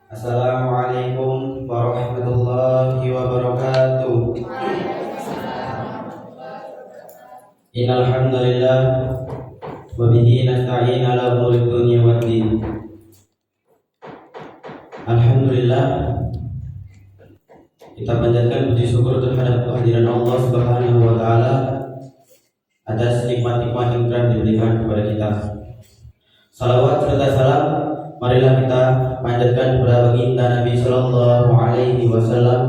Assalamualaikum warahmatullahi wabarakatuh. Innal hamdalillah wa bihi nasta'in ala umuri dunya waddin. Alhamdulillah, kita panjatkan puji syukur terhadap kehadiran Allah Subhanahu wa taala atas nikmat-nikmat yang telah diberikan kepada kita. Salawat serta salam marilah kita panjatkan kepada baginda Nabi Sallallahu Alaihi Wasallam.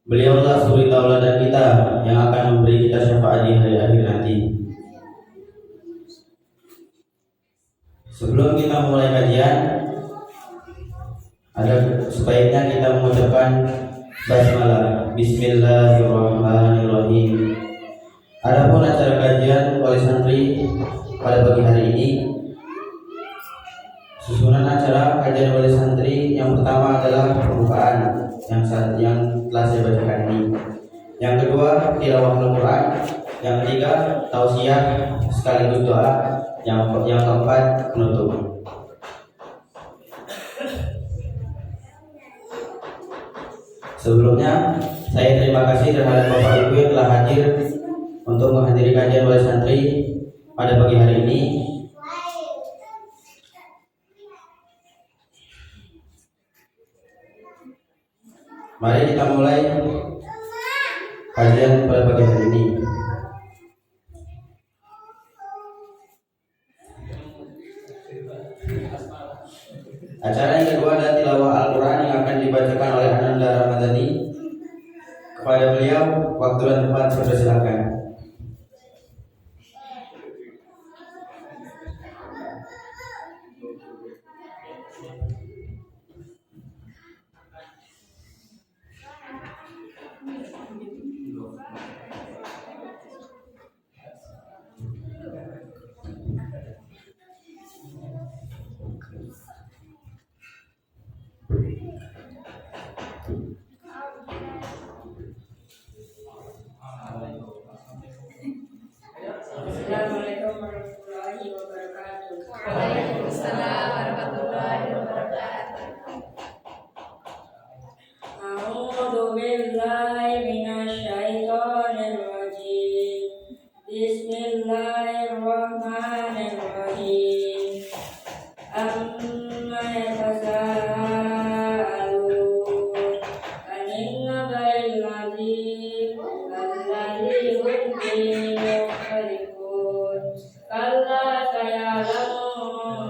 Beliaulah suri tauladan kita yang akan memberi kita syafaat di hari akhir nanti. Sebelum kita mulai kajian, ada sebaiknya kita mengucapkan basmalah, Bismillahirrahmanirrahim. Adapun acara kajian wali santri pada pagi hari ini, susunan acara kajian wali santri yang pertama adalah pembukaan yang telah saya bacakan ini. Yang kedua, tilawah Al-Quran. Yang ketiga, tausiah sekaligus doa. Yang keempat, penutup. Sebelumnya, saya terima kasih terhadap Bapak Ibu yang telah hadir untuk menghadiri kajian wali santri pada pagi hari ini. Mari kita mulai kajian pada pagi hari ini. Acara yang kedua adalah tilawah Al-Quran yang akan dibacakan oleh Ananda Ramadhani. Kepada beliau, waktu dan tempat saya persilakan. Assalamualaikum warahmatullahi wabarakatuh. Waalaikumsalam warahmatullahi wabarakatuh. A'udzu billahi minasyaitonir rajim. Bismillahirrahmanirrahim. Amma yatasaalun 'anil naba'il 'adzim alladzi hum fihi mukhtalifun. Kalla saya'lamun,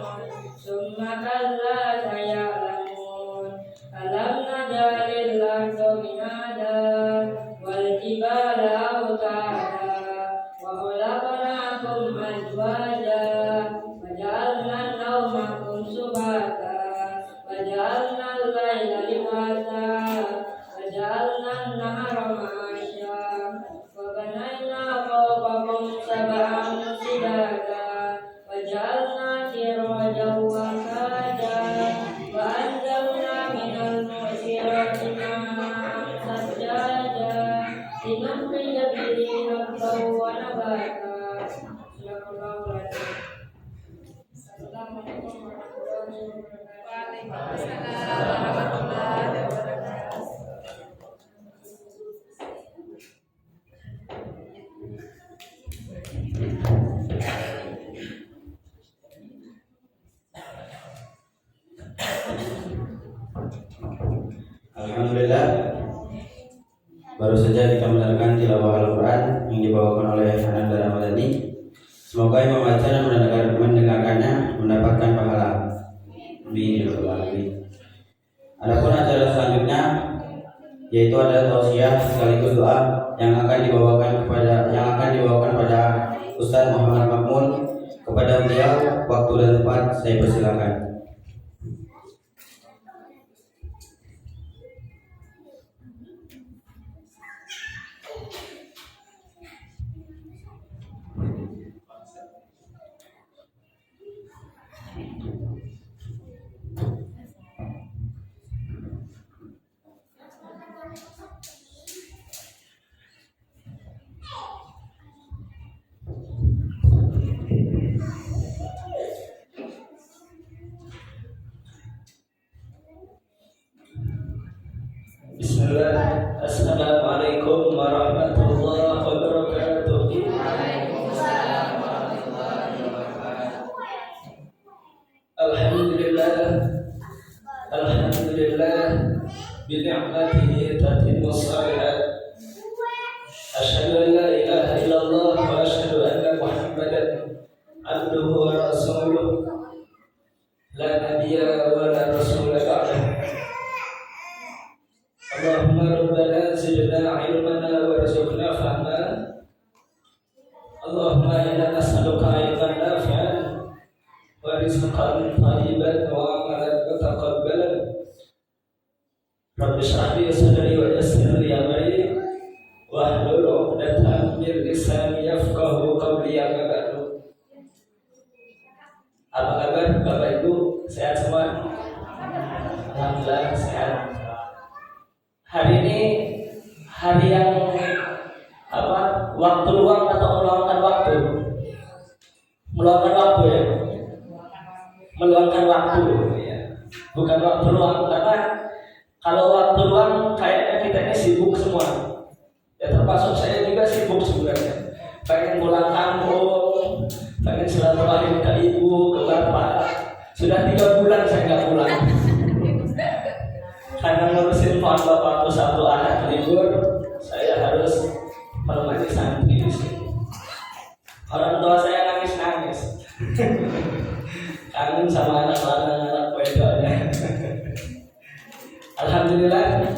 summa kalla saya'lamun. Alam naj'alil arda mihada wal jibala awtada wa khalaqnakum azwaja wa ja'alna nawmakum subata wa ja'alna al-laila libasa wa ja'alna an-nahara ma'asha wa banayna fawqakum sab'an shidada wa ja'alna sirajan wahaja wa anzalna minal mu'sirati ma'an sajjaja linukhrija bihi habban wa nabata. Sadaqallahu al-azim. Assalamualaikum warahmatullahi wabarakatuh. Waalaikumsalam warahmatullahi wabarakatuh. Alhamdulillah, baru saja kita mendengarkan tilawah Al-Quran yang dibawakan oleh Ananda Ramadhani. Semoga yang membaca dan mendengarkannya mendapatkan pahala. Amin. Adapun acara selanjutnya yaitu ada tausiah sekaligus doa yang akan dibawakan pada Ustaz Muhammad Makmun. Kepada beliau waktu dan tempat saya persilakan. Bismillah. Assalamualaikum warahmatullahi wabarakatuh. Waalaikumsalam warahmatullahi wabarakatuh. Alhamdulillah. Alhamdulillah. Bi ni'matihi tatimmu shalihat. Asyhadu an la ilaha illallah wa asyhadu anna Muhammadan abduhu wa rasuluh. La nabiyya wa la rasula ba'dahu. Allahumma rabbana zidna ilmana warzuqna fahma. Allahumma inna nas'aluka ilman nafi'an wa rizqan thayyiban wa amalan mutaqabbalan. Rabbi shrah li sadri wa yassir li amri wahlul 'uqdatam min lisani yafqahu qawli. Amma ba'du. Apa kabar Bapak Ibu? Sehat semua? Alhamdulillah sehat. Hari ini hari yang waktu luang atau meluangkan waktu? Meluangkan waktu ya? Meluangkan waktu ya. Bukan waktu luang, karena kalau waktu luang kayaknya kita ini sibuk semua. Ya termasuk saya juga sibuk sebenarnya. Pengen pulang kampung, pengen silaturahim ke ibu, ke bapak. Sudah 3 bulan saya nggak pulang. Karena ngurusin pohon bapak tuh 1 anak libur, saya harus menemani santri di sini. Orang tua saya nangis-nangis. Kangen sama anak-anak wedoknya. Alhamdulillah,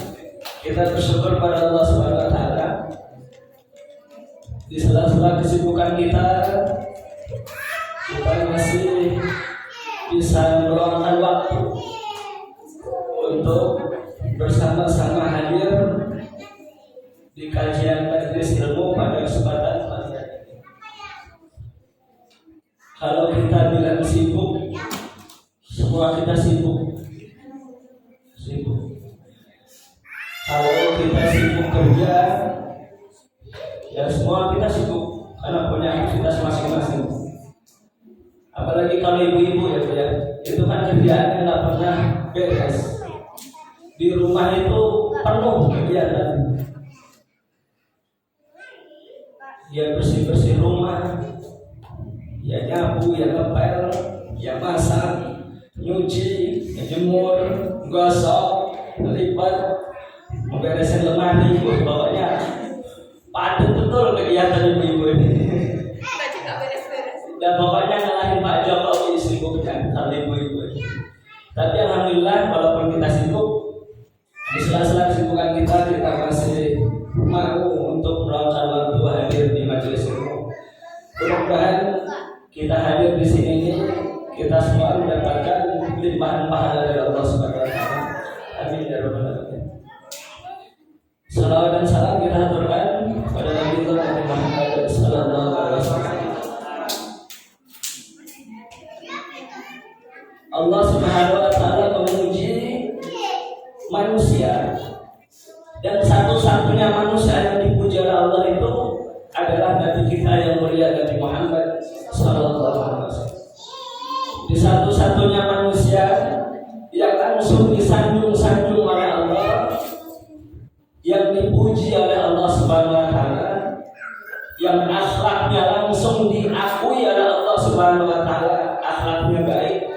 kita bersyukur pada Allah Subhanahu wa taala. Di sela-sela kesibukan kita masih bisa meluangkan waktu untuk bersama-sama hadir di kajian majelis ilmu pada kesempatan pagi ini. Kalau kita bilang sibuk, semua kita sibuk. Kalau kita sibuk kerja, ya semua kita sibuk karena punya aktivitas masing-masing. Apalagi kalau ibu-ibu ya, itu kan kerjaannya nggak pernah beres. Di rumah itu penuh kegiatan. Ya bersih-bersih rumah, ya nyapu, ya ngepel, ya masak, nyuci, jemur, gosok, lipat, memberesin lemari, pokoknya padat betul kegiatan ibu-ibu ini. Dan pokoknya ngalahin Pak Jokowi sibuknya sama ibu-ibu. Tapi alhamdulillah walaupun kita sibuk, di sela-sela kesibukan kita masih mau untuk meluangkan waktu hadir di majelis ilmu. Mudah-mudahan kita hadir di sini ini, kita semua mendapatkan limpahan pahala dari Allah Subhanahu wa taala. Amin ya rabbal alamin. Salawat dan salam kita haturkan pada Nabi Muhammad sallallahu alaihi wasallam. Allah Subhanahu wa taala memuji manusia, dan satu-satunya manusia yang dipuji oleh Allah itu adalah Nabi kita yang mulia, Nabi Muhammad sallallahu alaihi wasallam. Di satu-satunya manusia yang langsung disanjung-sanjung oleh Allah, yang dipuji oleh Allah Subhanahu wa taala, yang akhlaknya langsung diakui oleh Allah Subhanahu wa taala, akhlaknya baik,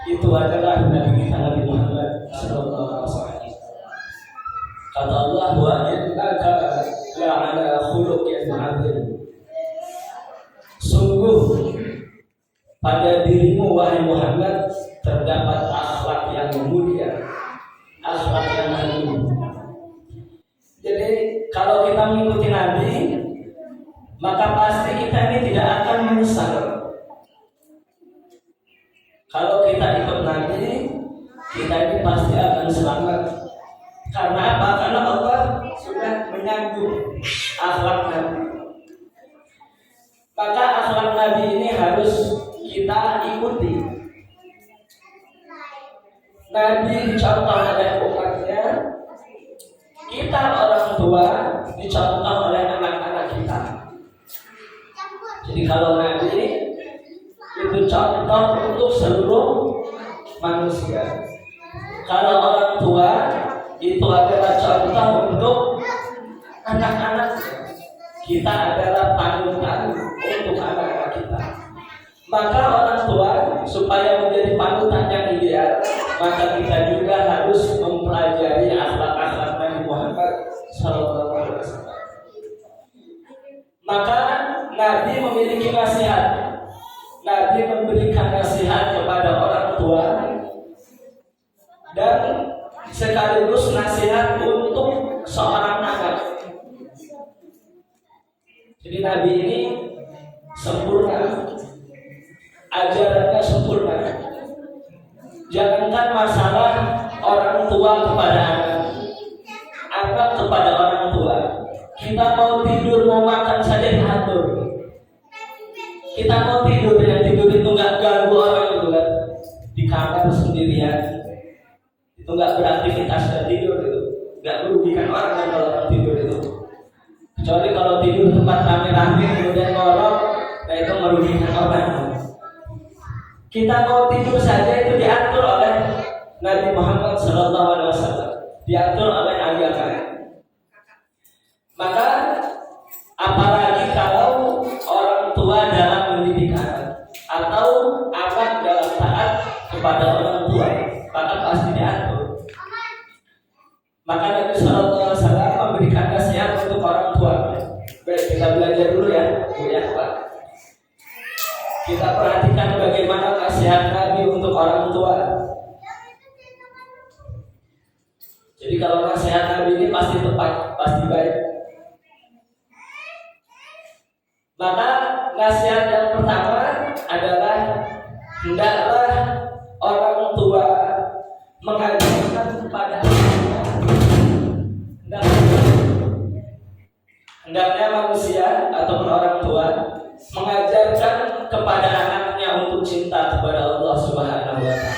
itu adalah Nabi kita Nabi Muhammad sallallahu alaihi wasallam. Kata Allah, wa innaka la'ala khuluqin 'adzim. Sungguh pada dirimu wahai Muhammad terdapat akhlak yang mulia, akhlak yang agung. Jadi kalau kita mengikuti Nabi, maka pasti kita ini tidak akan menyesal. Kalau kita ikut Nabi, kita ini pasti akan selamat. Karena apa? Karena Allah sudah menyanjung akhlak Nabi. Maka akhlak Nabi ini harus kita ikuti. Nabi dicontoh oleh umatnya, kita orang tua dicontoh oleh anak-anak kita. Jadi kalau Nabi itu contoh untuk seluruh manusia. Kalau orang tua itu adalah contoh untuk anak-anak kita, adalah panutan untuk anak-anak kita. Maka orang tua supaya menjadi panutan yang ideal, maka kita juga harus mempelajari akhlak-akhlak Nabi Muhammad SAW. Maka Nabi memiliki nasihat. Nabi memberikan nasihat kepada orang tua dan sekaligus nasihat untuk seorang anak. Jadi Nabi ini sempurna, ajarannya sempurna. Jangankan masalah orang tua kepada anak, anak kepada orang tua. Kita mau tidur, mau makan saja diatur. Kita mau tidur, yang tidur itu nggak ganggu orang itu kan, di kamar sendirian, itu nggak beraktivitas dan tidur itu, nggak merugikan orang kan kalau orang tidur itu. Kecuali kalau tidur tempat rame-rame kemudian ngorok, nah itu merugikan orang. Kita mau tidur saja itu diatur oleh Nabi Muhammad SAW, diatur oleh agama. Maka apalagi kalau orang tua dalam mendidik anak atau anak dalam taat kepada orang tua, maka pasti diatur. Maka Nabi SAW memberikan nasihat untuk orang tua. Baik, kita belajar dulu ya, Bu ya, Pak. Kita perhatikan bagaimana nasihat Nabi untuk orang tua. Jadi kalau nasihat Nabi ini pasti tepat, pasti baik. Maka nasihat yang pertama adalah hendaklah orang tua mengajarkan kepada anaknya, hendaknya manusia ataupun orang tua mengajarkan kepada anaknya untuk cinta kepada Allah Subhanahu wa Ta'ala.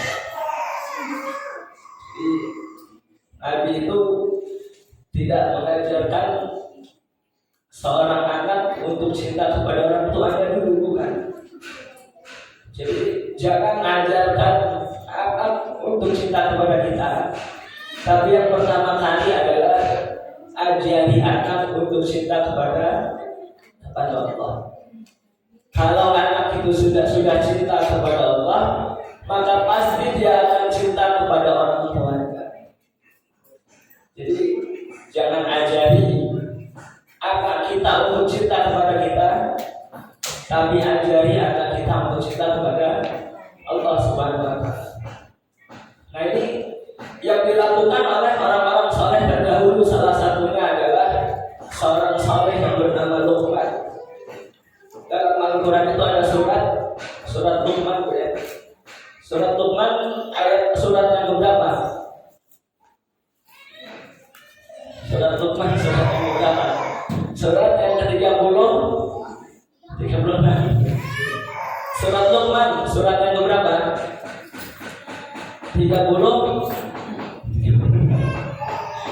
Nabi itu tidak mengajarkan seorang anak untuk cinta kepada orang tuanya dulu, bukan. Jadi jangan ajarkan anak untuk cinta kepada kita, tapi yang pertama kali adalah ajari anak untuk cinta kepada Allah. Kalau anak itu sudah cinta kepada Allah, maka pasti dia akan cinta kepada orang tuanya. Jadi jangan ajari anak kita untuk cinta kepada kita, tapi ajari anak kita untuk cinta kepada Allah Subhanahu wa Ta'ala. Nah, ini yang dilakukan oleh orang-orang saleh terdahulu, salah satunya adalah seorang saleh yang bernama Luqman. Dalam Al-Quran itu ada surat Luqman, ya. Surat Luqman surat yang berapa? Surat Luqman surat yang berapa? Surat yang ke-36. Surat Luqman surat yang berapa? 30.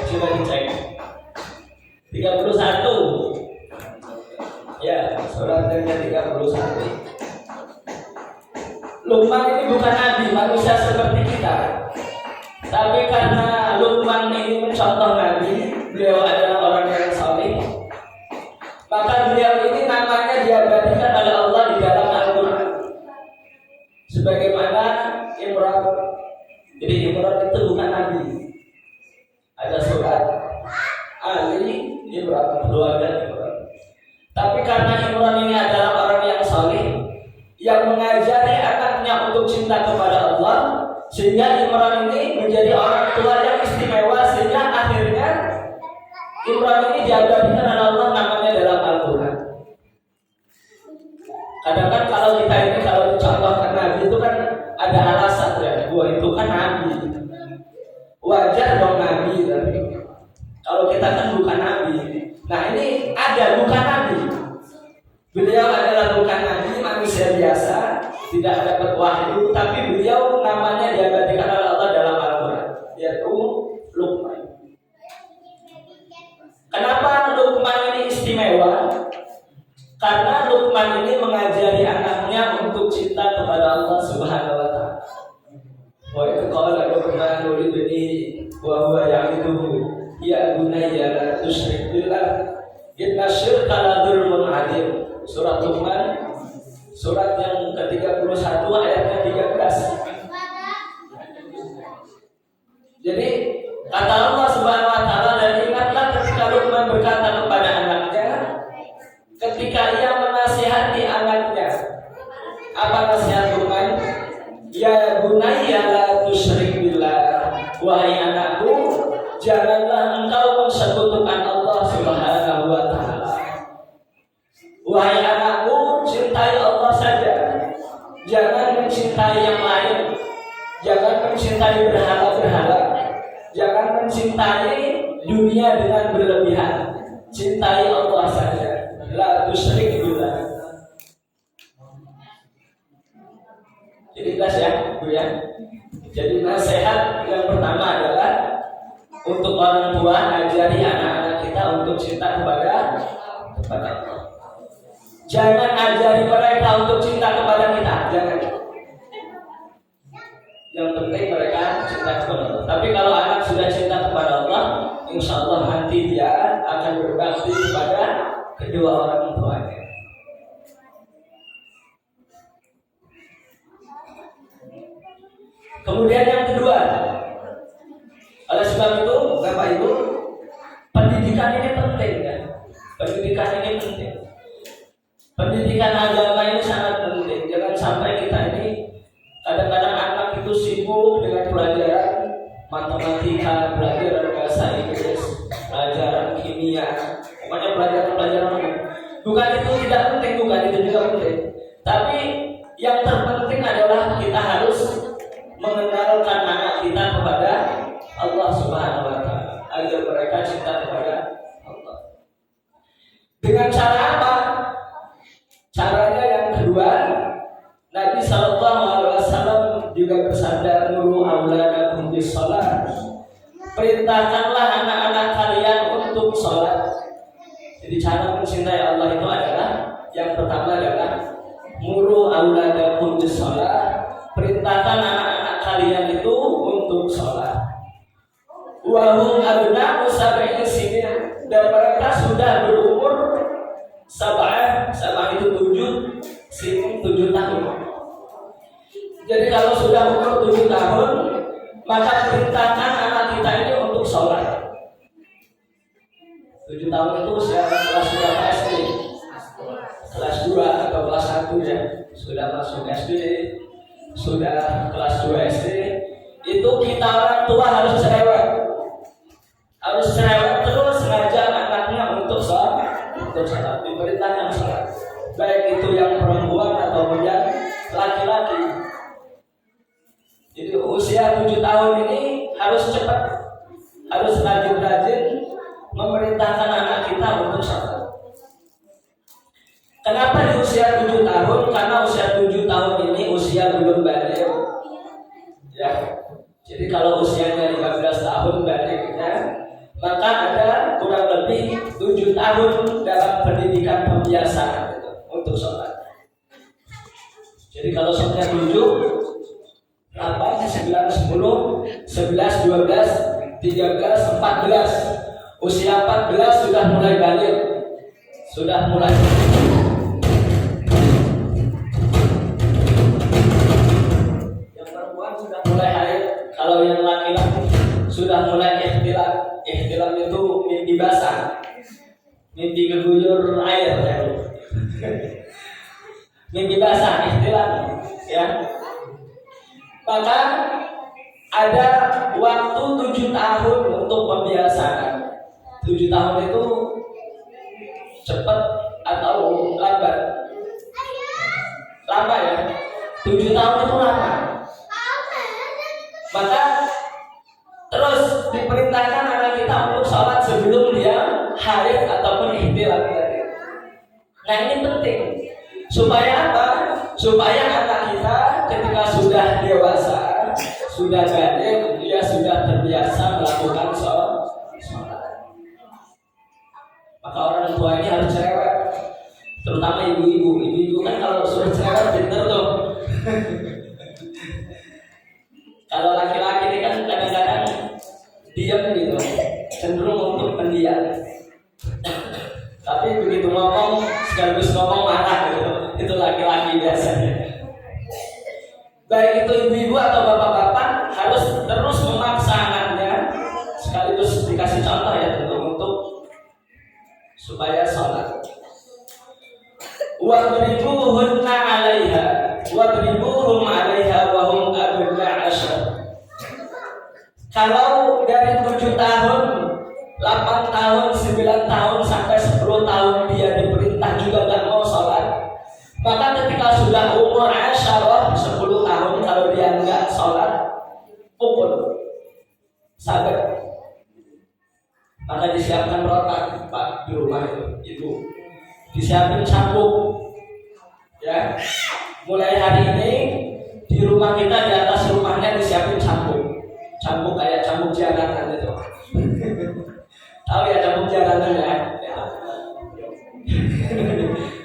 Coba dicek. 31. Ya, surat yang ke-31. Luqman ini bukan nabi, manusia seperti kita. Tapi karena Luqman ini mencontoh nabi, beliau adalah orang yang saleh, maka beliau ini namanya diabadikan oleh Allah di dalam Al-Quran sebagaimana Imran. Jadi Imran itu bukan nabi. Ada surat Ali Imran, keluarga Imran. Tapi karena Imran ini adalah orang yang saleh, yang mengajari anaknya untuk cinta kepada Allah, sehingga Imran ini menjadi orang tua yang istimewa, sehingga akhirnya Imran ini diabadikan oleh Allah namanya dalam Al-Quran. Kadang-kadang kalau kita ini kalau dicontohkan Nabi itu kan ada alasan ya, gua itu kan Nabi, wajar dong Nabi. Tapi kalau kita kan bukan Nabi. Nah ini ada bukan Nabi. Beliau adalah bukan Nabi, manusia biasa, tidak dapat wahyu, tapi beliau namanya diabadikan oleh Allah dalam Al-Quran, yaitu Luqman. Kenapa Luqman ini istimewa? Karena Luqman ini mengajari anaknya untuk cinta kepada Allah Subhanahu wa Ta'ala. Wa itu qala Luqman li ibnihi wa huwa ya'iduhu bunayya la tusyrik billah inna syirka la dzulmun adzim. Surat Luqman surat yang ke-31 ayatnya 13. Jadi kata Allah Subhanahu wa taala, dan ingatlah ketika Luqman berkata kepada anaknya ketika ia menasihati anaknya. Apa nasihat Luqman? Ya bunayya la tusyrik billah. Wahai anakku, janganlah engkau mensekutukan Allah Subhanahu wa taala. Wahai anakku, cintai Allah saja. Jangan mencintai yang lain. Jangan mencintai berhala-berhala. Jangan mencintai dunia dengan berlebihan. Cintai Allah saja. La tusyrik billah. Jadi jelas ya, Bu ya. Jadi nasihat yang pertama adalah untuk orang tua, ajari anak-anak kita untuk cinta kepada Allah. Jangan ajari mereka untuk cinta kepada kita, jangan. Yang penting mereka cinta kepada Allah. Tapi kalau anak sudah cinta kepada Allah, insya Allah nanti dia akan berbakti kepada kedua orang tuanya. Kemudian yang kedua, oleh sebab itu, Bapak Ibu, pendidikan ini penting kan? Pendidikan ini penting. Pendidikan agama ini sangat penting. Jangan sampai kita ini kadang-kadang anak itu sibuk dengan pelajaran matematika, pelajaran bahasa Inggris, pelajaran kimia, pokoknya pelajaran-pelajaran. Bukan itu tidak penting, bukan itu juga penting. Tapi yang terpenting adalah kita harus mengenalkan anak kita kepada Allah Subhanahu wa taala agar mereka cinta kepada Allah. Dengan cara apa? Caranya yang kedua, Nabi sallallahu alaihi wasallam juga bersabda, "Muru auladakum bis-shalah." Perintahkanlah anak-anak kalian untuk salat. Jadi cara mencintai Allah itu adalah yang pertama adalah muru auladakum bis-shalah. Perintahkan anak-anak kalian itu untuk sholat. Wahum abna'u sab'i sinin, dan mereka sudah berumur sab'ah itu 7 tahun. Jadi kalau sudah umur 7 tahun, maka perintahkan anak kita ini untuk sholat. 7 tahun itu usia kelas berapa SD? Kelas 2 atau kelas 1 ya. Sudah masuk SD, sudah kelas 2 SD, itu kita orang tua harus cerewet. Harus cerewet terus ngajak anaknya untuk sholat, diperintahkan sholat. Baik itu yang perempuan atau yang laki-laki. Jadi usia 7 tahun ini harus cepat, harus rajin-rajin memerintahkan anak kita untuk sholat. Kenapa di usia 7 tahun? Karena usia 7 tahun ini usia belum balik. Ya. Jadi kalau usianya 15 tahun baliknya, maka ada kurang lebih 7 tahun dalam pendidikan pembiasaan untuk sholat. Jadi kalau sholatnya 7, 8, 9, 10, 11, 12, 13, 14. Usia 14 sudah mulai balik. Sudah mulai kalau yang laki-laki sudah mulai ihtilam. Ihtilam itu mimpi basah, mimpi keguyur air ya. Mimpi basah, ihtilam ya. Maka ada waktu 7 tahun untuk pembiasaan. 7 tahun itu cepat atau lambat? Lama ya. 7 tahun itu lama. Maka terus diperintahkan anak kita untuk sholat sebelum dia haid ataupun ihtilam tadi. Nah ini penting. Supaya apa? Supaya anak kita ketika sudah dewasa, sudah balik, dia sudah terbiasa melakukan sholat. Maka orang tua ini harus cerewet. Terutama ibu-ibu. Ibu-ibu kan kalau sudah cerewet pintar tuh. Kalau laki-laki ini kan kadang-kadang diam gitu, cenderung untuk berpergian. Tapi begitu ngomong sekaligus ngomong marah gitu. Itu laki-laki biasanya. Baik itu ibu-ibu atau bapak-bapak harus terus memaksa anaknya, sekaligus dikasih contoh ya tentu untuk supaya sholat. Wadribuhunna 'alaiha wadribuhum 'alaiha wa hum abna 'ashar. Kalau dari 7 tahun, 8 tahun, 9 tahun sampai 10 tahun dia diperintah juga gak mau sholat, maka ketika sudah umur 10 tahun kalau dia enggak sholat, pukul, sabet. Maka disiapkan rotan Pak di rumah itu, ibu disiapin cambuk, ya. Mulai hari ini di rumah kita di atas rumahnya disiapin cambuk kayak cambuk jaranan itu. Tahu ya cambuk jaranan ya?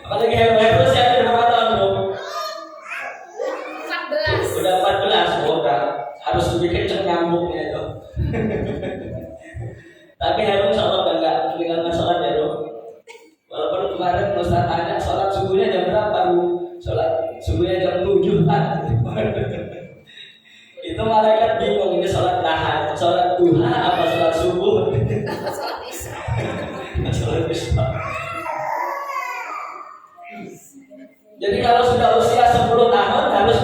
Apalagi heru-heru siapin berapa tahun bu? 14. Udah 14, udah harus lebih kenceng nyambuknya itu. Tapi heru sholat enggak meninggalkan sholat ya dong. Walaupun kemarin Ustaz tanya sholat subuhnya jam berapa bu? Sholat subuhnya jam 7 kan? Itu malaikat bingung ini sholat lahan, sholat duha apa sholat subuh? Sholat isya. Sholat isya. Jadi kalau sudah usia 10 tahun harus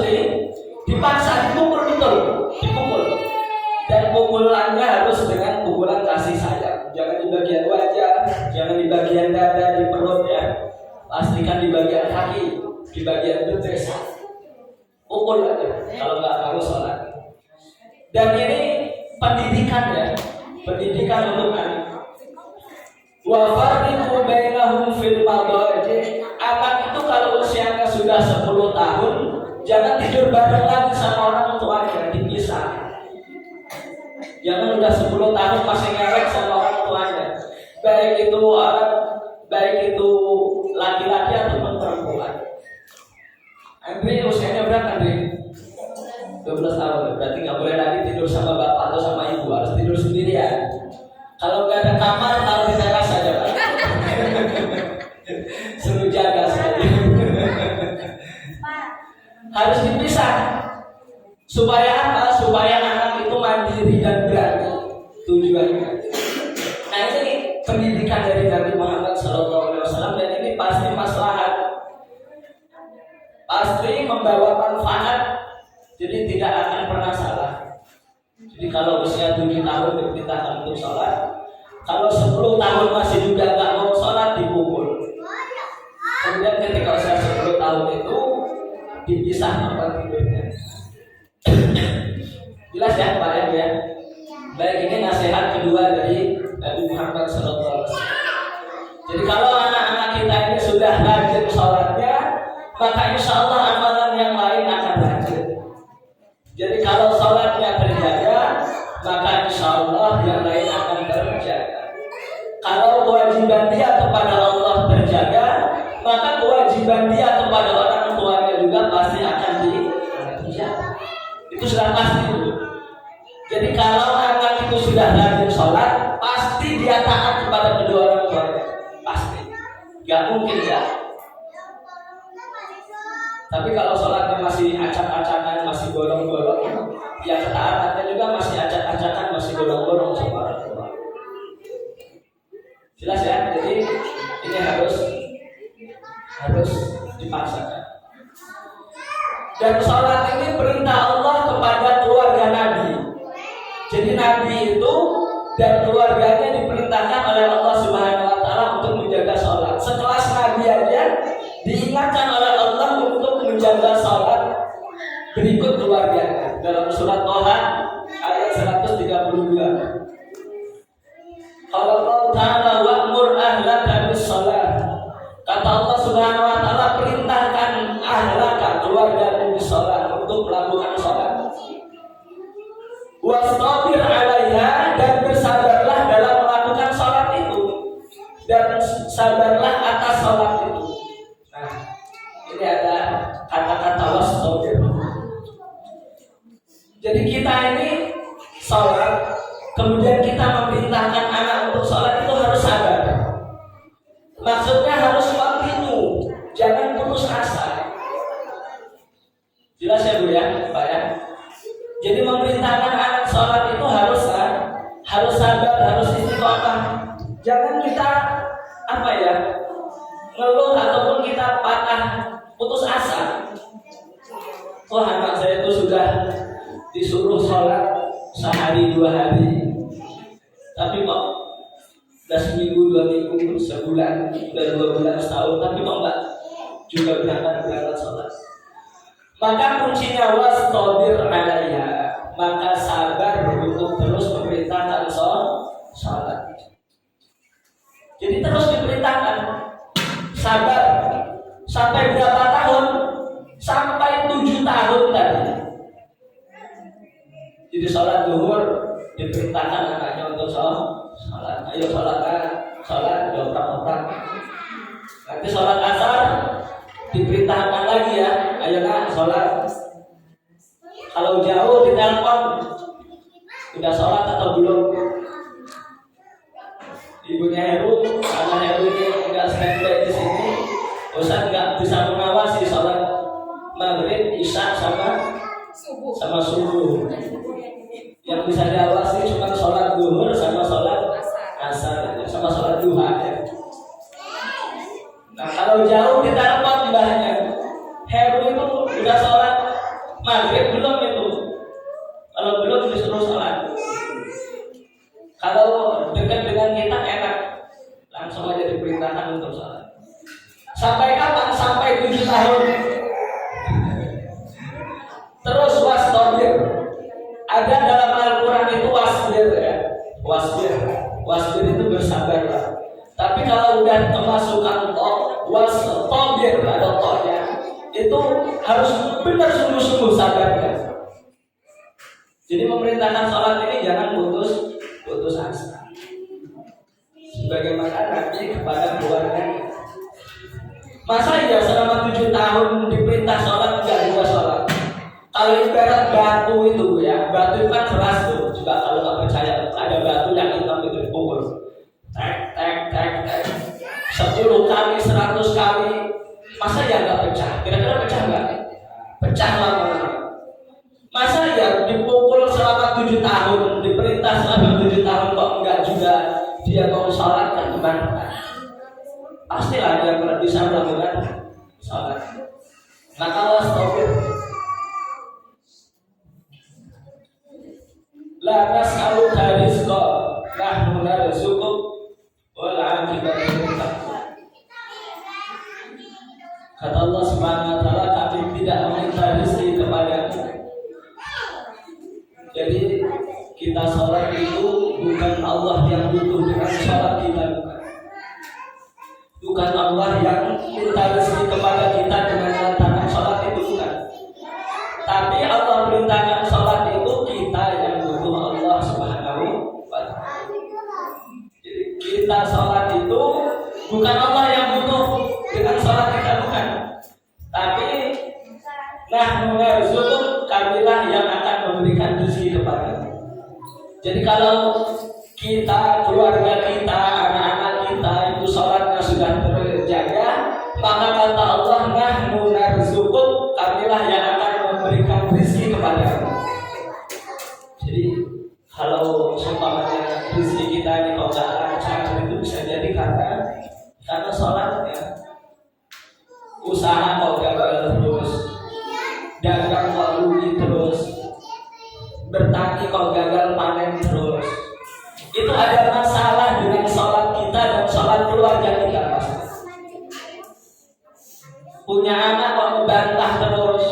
dipaksa dipukul betul, dipukul. Dan pukulannya harus dengan pukulan kasih sayang. Jangan di bagian wajah, jangan di bagian dada, di perut ya. Pastikan di bagian kaki, di bagian betis. Pukul aja kalau nggak mau sholat. Dan ini pendidikan ya, pendidikan untuk anak. Wa farriqu bainahum fil madaji. Anak itu kalau usianya sudah 10 tahun, jangan tidur bareng lagi sama orang tuanya, dipisah. Jangan udah 10 tahun masih ngewek sama orang tuanya. Baik itu laki-laki ataupun perempuan. Andre usianya berapa Andre? 12 tahun, berarti nggak boleh lagi tidur sama bapak atau sama ibu, harus tidur sendirian. Kalau nggak ada kamar, taruh di teras saja Pak. Suruh jaga saja. Harus dipisah. Supaya apa? Supaya anak itu mandiri dan berani. Tujuannya. Nah ini pendidikan dari Nabi Muhammad SAW dan ini pasti maslahat, pasti membawa manfaat. Jadi tidak akan pernah salah. Jadi kalau usia 7 tahun diperintahkan untuk sholat, kalau 10 tahun masih juga nggak mau sholat dipukul. Kemudian ketika usia 10 tahun itu dipisah tempat tidurnya. Jelas ya Pak ya? Baik, ini nasihat kedua dari Nabi Muhammad SAW. Jadi kalau anak-anak kita ini sudah rajin sholatnya, maka insya Allah amalan yang lain akan rajin. Jadi kalau sholatnya terjaga, maka insya Allah yang lain akan terjaga. Kalau kewajiban dia kepada Allah terjaga, maka kewajiban dia kepada orang tuanya juga pasti akan terjaga. Itu sudah pasti dulu. Jadi kalau anak itu sudah rajin sholat, pasti dia taat kepada kedua orang tuanya. Pasti, gak mungkin ya. Tapi kalau sholatnya masih acak-acakan, masih bolong-bolong, ya ketaatannya juga masih acak-acakan, masih bolong-bolong sama orang tua. Jelas ya? Jadi ini harus dipaksakan. Dan sholat ini perintah Allah kepada keluarga Nabi. Jadi Nabi itu dan keluarganya diperintahkan oleh Allah Subhanahu Wa Taala untuk menjaga sholat. Sekelas Nabi aja diingatkan oleh Allah untuk menjaga sholat. Berikut keluarganya dalam surat Toha ayat 132. Kalau Allah Taala wa'mur ahlaka bis-shalah. Kata Allah Subhanahu Wa Taala perintahkan ahlaka keluarga bis-shalah untuk melakukan sholat. Wastabir 'alaiha, dan bersabarlah dalam melakukan sholat itu, dan sabarlah atas sholat itu. Nah, ini ada kata-kata wastabir. Jadi kita ini sholat, kemudian kita memerintahkan anak untuk sholat itu jangan kita ngeluh ataupun kita putus asa. Wah, anak saya itu sudah disuruh sholat sehari 2 hari, tapi kok udah seminggu 2 minggu sebulan udah 2 bulan setahun, tapi kok enggak juga berangkat sholat. Maka kuncinya wastabir alaiha, maka sabar untuk terus memerintahkan sholat. Jadi terus diperintahkan sabar sampai berapa tahun? Sampai 7 tahun tadi. Jadi sholat zuhur diperintahkan anaknya untuk sholat. Ayo sholat dioprak-oprak. Nanti sholat asar diperintahkan lagi ya, ayo nak sholat. Kalau jauh ditelepon, udah sholat atau belum? Ibunya Heru, karena Heru ini nggak standby di sini, Ustaz nggak bisa mengawasi sholat maghrib, isya sama subuh. Yang bisa diawasi cuma sholat zuhur sama sholat asar, sama sholat duha ya. Nah kalau jauh ditelepon mbahnya, Heru itu udah sholat maghrib belum itu? Kalau belum disuruh sholat. Kalau dekat dengan kita enak, langsung aja diperintahkan untuk sholat. Sampai kapan? Sampai 7 tahun. Terus wastabir. Ada dalam Al-Quran itu wasbir ya. Wasbir itu bersabarlah. Tapi kalau udah kemasukan wastabir ada tohnya, itu harus benar sungguh-sungguh sabarnya. Jadi memerintahkan sholat ini jangan putus asa. Sebagaimana Nabi kepada keluarganya. Masa ya selama 7 tahun diperintah sholat tidak juga sholat? Kalau ibarat batu itu ya, batu itu kan keras tuh. Juga kalau nggak percaya ada batu yang hitam itu dipukul, tek 10 kali, 100 kali, masa ya nggak pecah? Kira-kira pecah nggak? Pecah lama-lama. Masa ya dipukul selama 7 tahun, diperintah selama 7 tahun kok enggak juga dia mau sholat kan gimana? Pastilah dia bisa melakukan sholat. Maka wastabir. La nas'aluka rizqa, nahnu narzuquk wal 'aqibatu littaqwa. Kata Allah Subhanahu wa taala, kami tidak meminta rezeki kepadamu. Jadi kita sholat itu bukan Allah yang butuh dengan sholat kita, bukan Allah yang minta rezeki kepada kita dengan lantaran sholat itu, bukan. Tapi Allah perintahkan sholat itu kita yang butuh Allah Subhanahu wa ta'ala. Jadi kita sholat itu bukan Allah yang butuh dengan sholat kita, bukan. Tapi nahnu narzuquk, kamilah yang akan memberikan rezeki kepada. Jadi kalau kita, keluarga kita, anak-anak kita itu sholatnya sudah terjaga, maka kata Allah nahnu narzuquk, kamilah yang akan memberikan rezeki kepada. Jadi kalau seumpamanya rezeki kita ini kalau nggak lancar itu bisa jadi karena sholatnya. Usaha kok gagal terus, dagang kok rugi terus, bertani kok gagal panen terus. Itu ada masalah dengan sholat kita dan sholat keluarga kita. Punya anak kok membantah terus,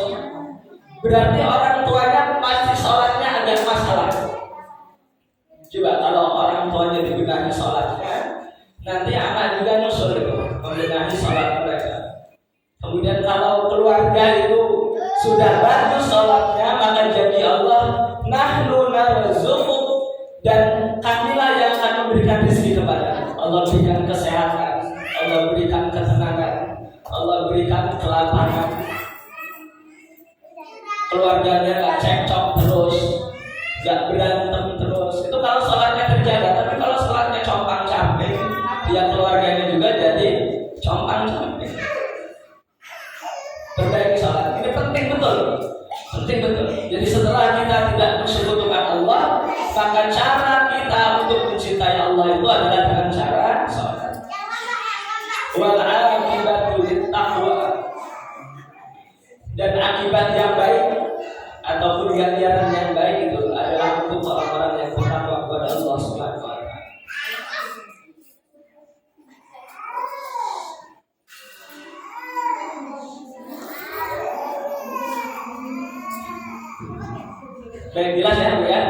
berarti orang tuanya pasti sholatnya ada masalah. Coba kalau orang tuanya dibenahi sholatnya, nanti anak juga nyusul itu membenahi sholat mereka. Kemudian kalau keluarga itu sudah bagus sholatnya, maka janji Allah nahnu narzuquk, dan kamilah yang akan memberikan rezeki kepada. Allah berikan kesehatan, Allah berikan ketenangan, Allah berikan kelapangan. Keluarganya gak cekcok terus, gak berantem terus. Itu kalau sholatnya terjaga. Tapi kalau sholatnya compang-camping, dia keluarganya juga jadi compang-camping. Perbaiki sholat, ini penting betul. Jadi setelah kita tidak mensekutukan Allah, maka cara kita untuk mencintai Allah itu adalah dengan cara Baik, jelas ya Bu ya.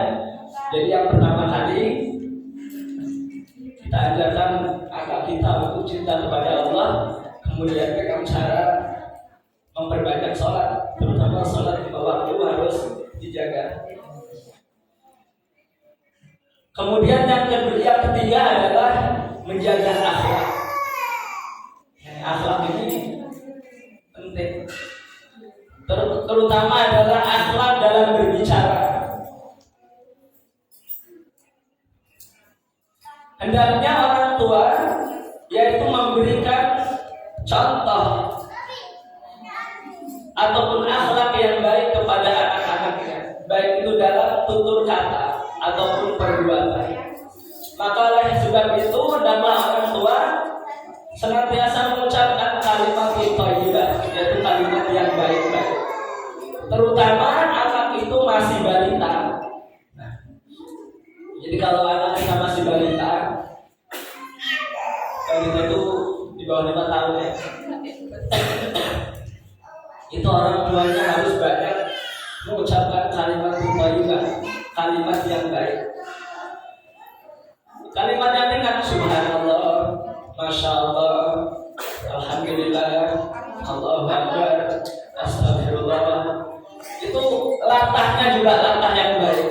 Jadi yang pertama kali kita ajarkan anak kita untuk cinta kepada Allah, kemudian dengan cara memperbanyak sholat, terutama sholat lima waktu harus dijaga. Kemudian yang ketiga adalah menjaga akhlak. Akhlak ini penting, terutama adalah akhlak dalam berbicara. Hendaknya orang tua yaitu memberikan contoh ataupun akhlak yang baik kepada anak-anaknya, baik itu dalam tutur kata ataupun perbuatan. Maka oleh sebab itu hendaklah orang tua senantiasa mengucapkan kalimat thayyibah, yaitu kalimat yang baik-baik. Terutama anak itu masih balita. Nah, jadi kalau anak kita masih balita itu di bawah 5 tahun ya, itu orang tuanya harus banyak mengucapkan kalimat thayyibah, kalimat yang baik. Kalimat yang ringan, subhanallah, masya Allah, alhamdulillah, Allahu Akbar, astagfirullah. Itu latahnya juga latah yang baik.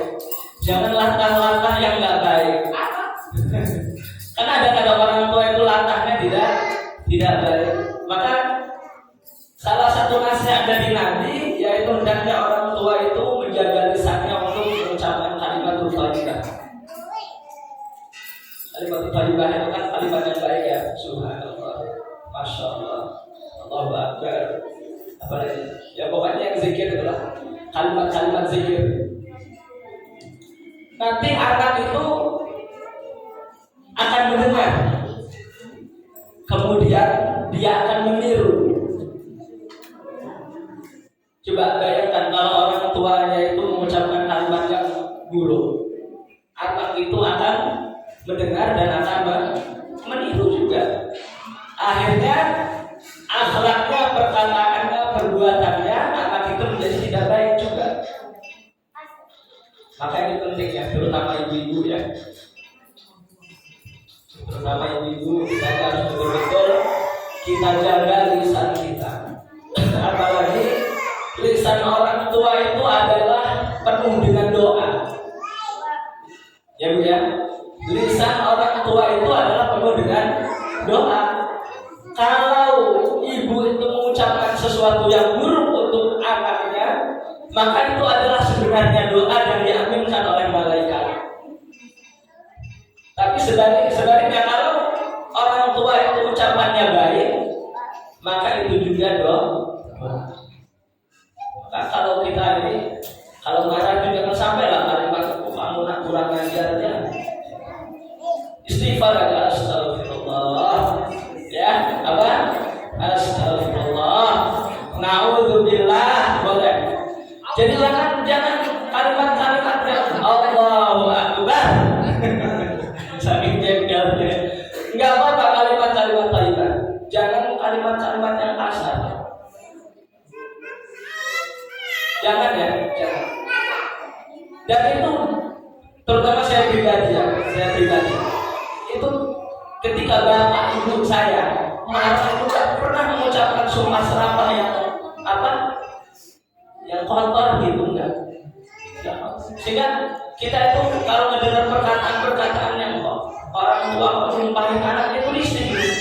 Jangan latah-latah yang nggak baik. Karena ada kadang orang tua itu latahnya tidak baik. Maka salah satu nasihat dari Nabi yaitu hendaknya orang tua itu menjaga lisannya untuk mengucapkan kalimat thayyibah. Kalimat thayyibah itu kan kalimat yang baik ya. Subhanallah, masya Allah, Allahu Akbar. Apalagi ya pokoknya yang zikir itulah kalimat-kalimat zikir. Nanti anak itu akan mendengar, kemudian dia akan meniru. Coba bayangkan kalau orang tuanya itu mengucapkan kalimat yang buruk, anak itu akan mendengar dan akan meniru juga. Akhirnya akhlaknya, perkataannya, perbuatannya anak itu menjadi tidak baik juga. Maka ini penting ya, terutama ibu-ibu ya. Terutama ibu-ibu, kita harus betul-betul kita jaga lisan kita. Apalagi lisan orang tua itu adalah penuh dengan doa. Ya Bu ya, lisan orang tua itu adalah penuh dengan doa. Kalau ibu itu mengucapkan sesuatu yang buruk untuk anaknya, maka itu adalah sebenarnya doa yang diaminkan oleh malaikat. Tapi sebaliknya kalau orang tua itu ucapannya baik, maka itu juga doa. Maka kalau kita ini, kalau marah juga jangan sampai lah kalimat kamu nak kurang ajarnya. Istighfar aja, astagfirullah. Ya, apa? Astagfirullah. Na'udzubillah, boleh. Jadi jangan kalimat-kalimat yang Allahu Akbar. Saking jengkelnya. Enggak apa-apa kalimat-kalimat thayyibah. Jangan kalimat-kalimat yang kasar. Jangan ya, jangan. Dan itu terutama saya pribadi. Itu ketika bapak ibu saya marah itu tak pernah mengucapkan sumpah serapah yang kotor gitu enggak. Sehingga kita itu kalau mendengar perkataan yang orang tua menyumpahin anaknya itu risih gitu.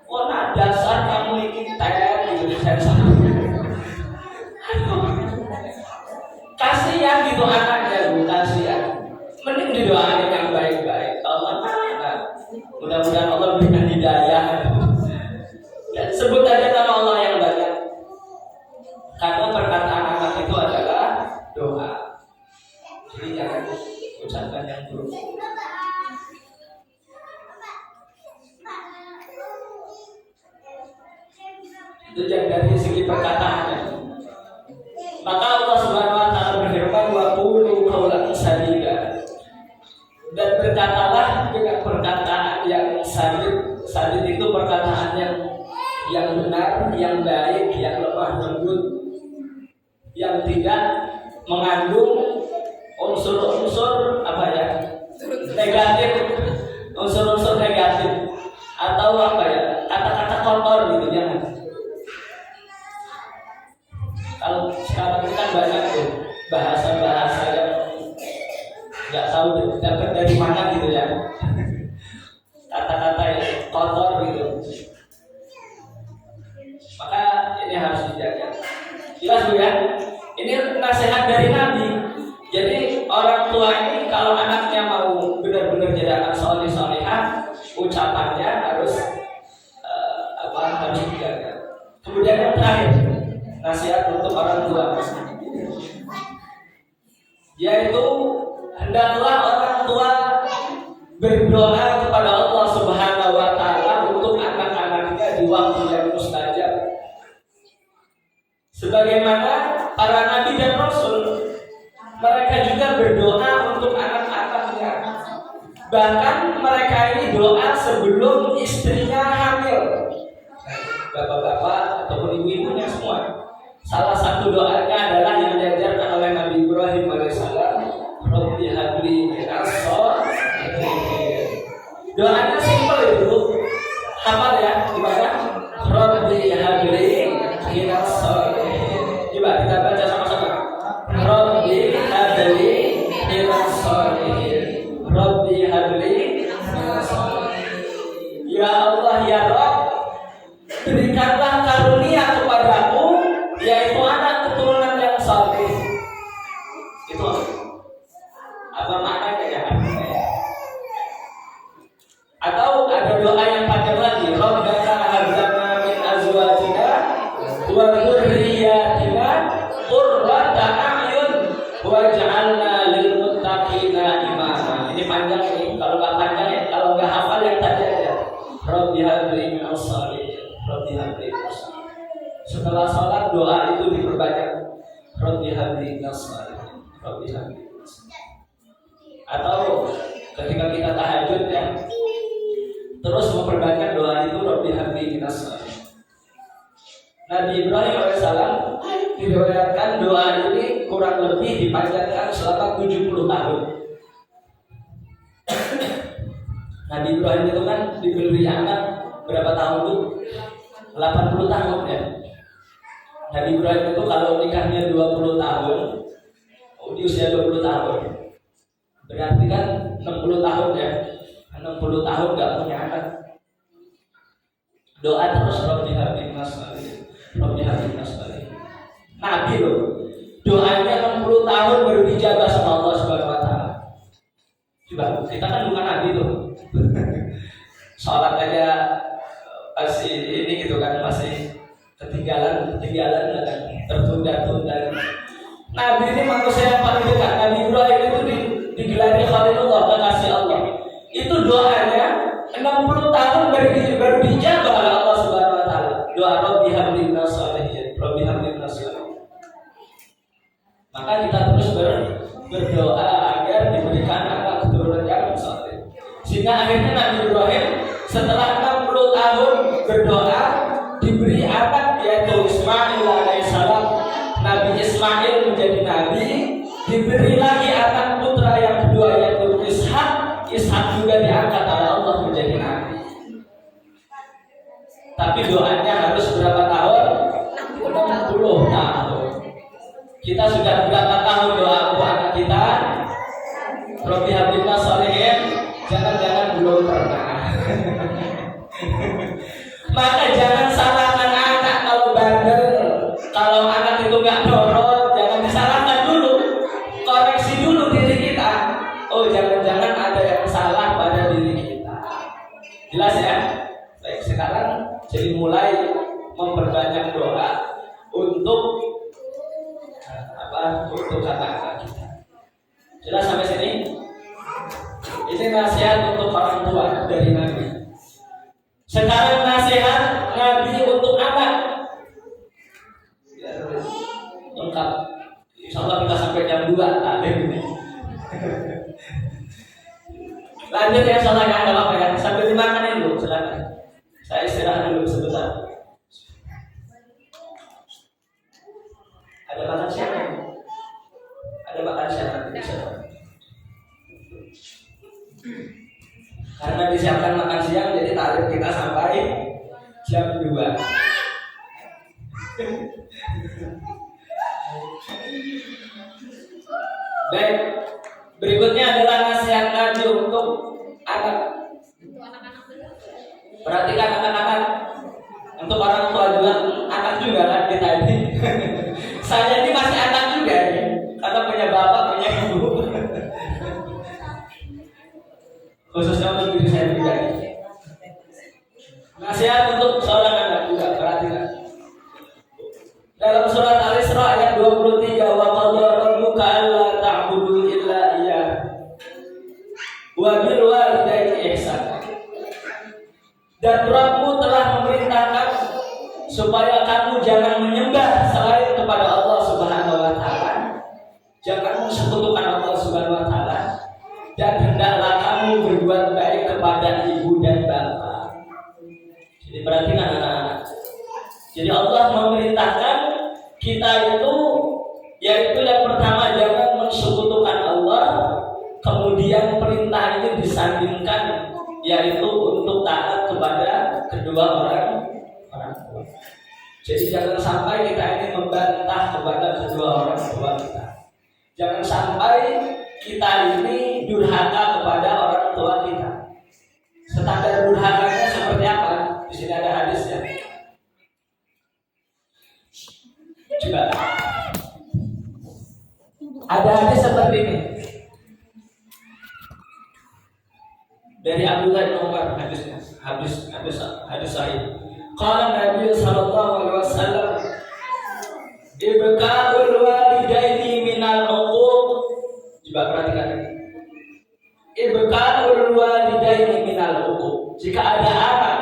Oh nah dasar kamu ini gitu saya kasihan gitu anaknya Bu, kasihan. Mending didoain yang baik-baik. Allah mudah-mudahan Allah berikan hidayah. Dan sebut aja nama Allah yang banyak. Karena perkataan anak itu adalah doa. Jadi jangan ucapkan yang buruk. Itu jangan dari segi perkataannya. Maka Allah Subhanahu wa taala berfirman wa qulu qawlan sadida. Dan berkatalah dengan perkataan yang sadid. Sadid itu perkataan yang benar, yang baik, yang lemah lembut, yang tidak mengandung unsur-unsur apa ya, negatif, unsur-unsur negatif atau apa ya, kata-kata kotor gitu, jangan. Kalau sekarang ini kan banyak tuh bahasa-bahasa yang nggak tahu dapat dari mana gitu ya, kata-kata yang kotor gitu. Maka ini harus dijaga. Jelas Bu ya? Ini nasihat dari Nabi. Jadi orang tua ini kalau anaknya mau benar-benar jadi anak soleh solehah, ucapannya harus harus dijaga. Kemudian yang terakhir, nasihat untuk orang tua, yaitu hendaklah orang tua berdoa kepada Allah Subhanahu wa taala untuk anak-anaknya di waktu yang mustajab. Sebagaimana para nabi dan rasul, mereka juga berdoa untuk anak-anaknya. Bahkan mereka ini doa sebelum istrinya hamil. Bapak-bapak ataupun ibu-ibunya semua, salah satu doanya adalah yang diajarkan oleh Nabi Ibrahim alaihissalam, Rabbi habli minas sholihin. Doanya simpel itu, hafal ya, gimana? Rabbi habli minas sholihin. Coba kita baca sama-sama. Rabbi habli minas sholihin. Rabbi habli minas sholihin. Ya Allah ya Rabb, berikanlah karunia kepadaku, yaitu anak keturunan yang saleh. Itu apa maknanya ya? Atau ada doa yang panjang lagi, Rabbana hab lana min azwajina wa dzurriyyatina qurrata a'yun waj'alna lil muttaqina imama. Ini panjang nih, kalau nggak panjang ya, kalau nggak hafal yang tadi aja. Rabbi habli minas sholihin. Rabbi habli minas sholihin. Setelah sholat doa itu diperbanyak. Rabbi habli minas sholihin. Rabbi habli minas sholihin. Atau ketika kita tahajud ya, terus memperbanyak doa itu Rabbi habli minas sholihin. Nabi Ibrahim alaihissalam diriwayatkan doa ini kurang lebih dipanjatkan selama 70 tahun. Nabi Ibrahim itu kan diberi anak berapa tahun tuh? 80 tahun ya. Nabi Ibrahim itu kalau nikahnya 20 tahun, di usia 20 tahun, berarti kan 60 tahun ya. 60 tahun gak punya anak. Doa terus Rabbi habli minas sholihin. Rabbi habli minas sholihin. Nabi loh, doanya 60 tahun baru dijabah sama Allah Subhanahu wa taala. Coba, kita kan bukan nabi tuh. Sholat aja masih ini gitu kan, masih ketinggalan kan, tertunda-tunda. Nabi ini manusia yang paling dekat. Nabi Ibrahim itu digelari Khalilullah, kekasih Allah. Itu doanya 60 tahun baru dijabah oleh Allah Subhanahu wa taala. Doa Rabbi habli minas sholihin, Rabbi habli minas sholihin. Maka kita terus berdoa agar diberikan anak keturunan yang saleh. Sehingga akhirnya Nabi Ibrahim setelah 60 tahun berdoa diberi anak, yaitu Ismail alaihissalam. Nabi Ismail menjadi nabi, diberi lagi anak putra yang kedua yaitu Ishak. Ishak juga diangkat oleh Allah menjadi nabi. Tapi doanya harus berapa tahun? 60 tahun. Kita sudah berapa tahun doa untuk anak kita? Rabbi habli minas sholihin. Jangan-jangan belum pernah. Maka jangan salahkan anak kalau bandel, kalau anak itu nggak nurut, jangan disalahkan dulu. Koreksi dulu diri kita. Oh, jangan-jangan ada yang salah pada diri kita. Jelas ya? Baik, sekarang jadi mulai memperbanyak doa untuk untuk anak-anak kita. Jelas sampai sini? Ini nasihat untuk orang tua dari Nabi. Sekarang nasihat Nabi untuk anak. Ya, lengkap. Insya Allah kita sampai jam 2 taklim ini. Lanjut ya, salah nggak apa-apa ya. Sambil dimakan dulu, silakan. Saya istirahat dulu sebentar. Ada makan siang? Ada ada makan siang nanti karena disiapkan makan siang, jadi tarif kita sampai jam 2. Baik, berikutnya adalah nasihat Nabi untuk anak. Perhatikan anak-anak, untuk orang tua juga, anak juga kan kita ini. Saya ini masih anak juga ya, karena punya bapak, punya ibu. Khususnya untuk diri saya pribadi. Nasihat untuk seorang anak juga, perhatikan. Dalam surat Al-Isra ayat 23, wa qadara rabbuka alla ta'budu illa iyyah wa bil walidayni ihsana. Dan Rabbmu telah memerintahkan supaya kamu jangan menyembah selain kepada Allah Subhanahu wa taala. Jangan mensekutukan Allah Subhanahu wa taala, dan hendaklah kamu berbuat baik kepada ibu dan bapak. Jadi perhatikan anak-anak. Jadi Allah memerintahkan kita itu, yaitu yang pertama jangan mensekutukan Allah, kemudian perintah ini disandingkan, yaitu untuk taat kepada kedua orang tua. Jadi jangan sampai kita ini membantah kepada kedua orang tua kita. Jangan sampai kita ini durhaka kepada orang tua kita. Standar durhakanya seperti apa? Di sini ada hadisnya. Coba. Ada hadis seperti ini. Dari Abdullah bin Umar, hadisnya. Hadis sahih. Qala Nabi sallallahu alaihi wasallam, ibqa'ul walidaini minal uquq. Coba perhatikan ini. Ibqa'ul walidaini minal uquq. Jika ada anak